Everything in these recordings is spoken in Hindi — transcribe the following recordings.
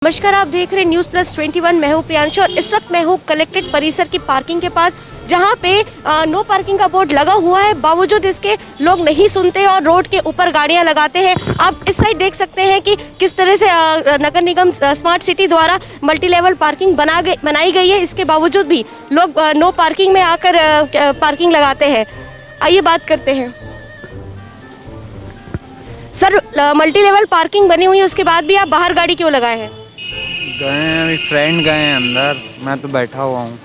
नमस्कार, आप देख रहे हैं न्यूज़ प्लस 21। मैं हूं प्रियांशु और इस वक्त मैं हूं कलेक्ट्रेट परिसर की पार्किंग के पास, जहां पे नो पार्किंग का बोर्ड लगा हुआ है। बावजूद इसके लोग नहीं सुनते और रोड के ऊपर गाड़ियां लगाते हैं। आप इस साइड देख सकते हैं कि किस तरह से नगर निगम स्मार्ट सिटी द्वारा मल्टी लेवल पार्किंग बनाई गई है। इसके बावजूद भी लोग नो पार्किंग में आकर पार्किंग लगाते हैं। आइए बात करते हैं। सर, मल्टी लेवल पार्किंग बनी हुई है, उसके बाद भी आप बाहर गाड़ी क्यों लगाए हैं? गए हैं, अभी फ्रेंड गए हैं अंदर, मैं तो बैठा हुआ हूँ।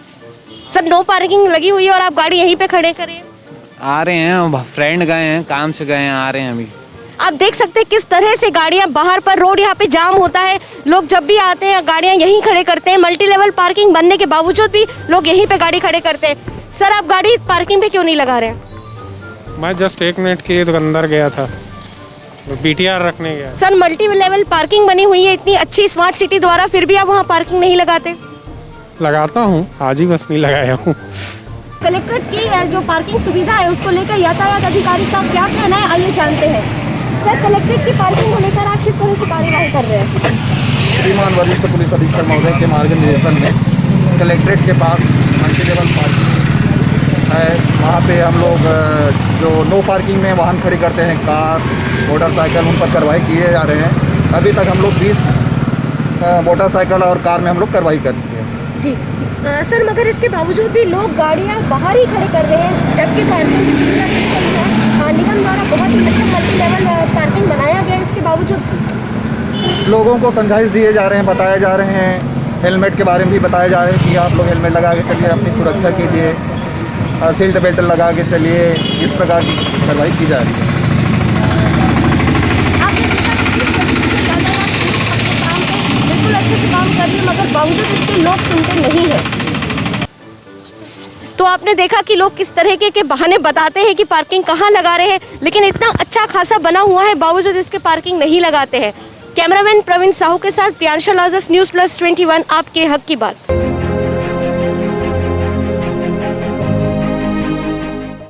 सर, नो पार्किंग लगी हुई है और आप गाड़ी यहीं पे खड़े करें? आ रहे हैं, फ्रेंड गए हैं, काम से गए हैं, आ रहे हैं अभी। आप देख सकते हैं किस तरह से गाड़ियां बाहर पर, रोड यहाँ पे जाम होता है। लोग जब भी आते हैं गाड़ियां यहीं खड़े करते हैं। मल्टी लेवल पार्किंग बनने के बावजूद भी लोग यहीं पे गाड़ी खड़े करते हैं। सर, आप गाड़ी पार्किंग पे क्यों नहीं लगा रहे हैं? मैं जस्ट 1 मिनट के लिए तो अंदर गया था, BTR रखने गया। सर, मल्टी लेवल पार्किंग बनी हुई है इतनी अच्छी स्मार्ट सिटी द्वारा, फिर भी आप वहाँ पार्किंग नहीं लगाते? लगाता हूँ, आज ही बस नहीं लगाया हूँ। कलेक्ट्रेट की जो पार्किंग सुविधा है उसको लेकर यातायात अधिकारी का क्या कहना है, आइए जानते हैं। सर, कलेक्ट्रेट की पार्किंग को लेकर आप किस तरह से कार्यवाही कर रहे हैं? श्रीमान वरिष्ठ पुलिस अधीक्षक महोदय के मार्गदर्शन में कलेक्ट्रेट के पास मल्टी लेवल पार्किंग है। वहाँ पे हम लोग जो नो पार्किंग में वाहन खड़ी करते हैं, कार, मोटरसाइकिल, उन पर कार्रवाई किए जा रहे हैं। अभी तक हम लोग 20 मोटरसाइकिल और कार में हम लोग कार्रवाई करते हैं। जी सर, मगर इसके बावजूद भी लोग गाड़ियाँ बाहर ही खड़े कर रहे हैं, जबकि पार्किंग की सुविधा नहीं करी है। निगम द्वारा बहुत ही अच्छा मल्टी लेवल पार्किंग बनाया गया, इसके बावजूद लोगों को समझाइश दिए जा रहे हैं, बताए जा रहे हैं। हेलमेट के बारे में भी बताया जा रहा है कि आप लोग हेलमेट लगा के चलिए, अपनी सुरक्षा कीजिए, सीट बेल्ट लगा के चलिए। इस प्रकार की कार्रवाई की जा रही है। बिल्कुल अच्छे से काम कर रही है, मगर बावजूद इसके लोग सुनते नहीं हैं। तो आपने देखा कि लोग किस तरह के बहाने बताते हैं कि पार्किंग कहाँ लगा रहे हैं, लेकिन इतना अच्छा खासा बना हुआ है, बावजूद इसके पार्किंग नहीं लगाते हैं। कैमरामैन प्रवीण साहू के साथ प्रियांशु लाजस, न्यूज़ प्लस 21, आपके हक की बात।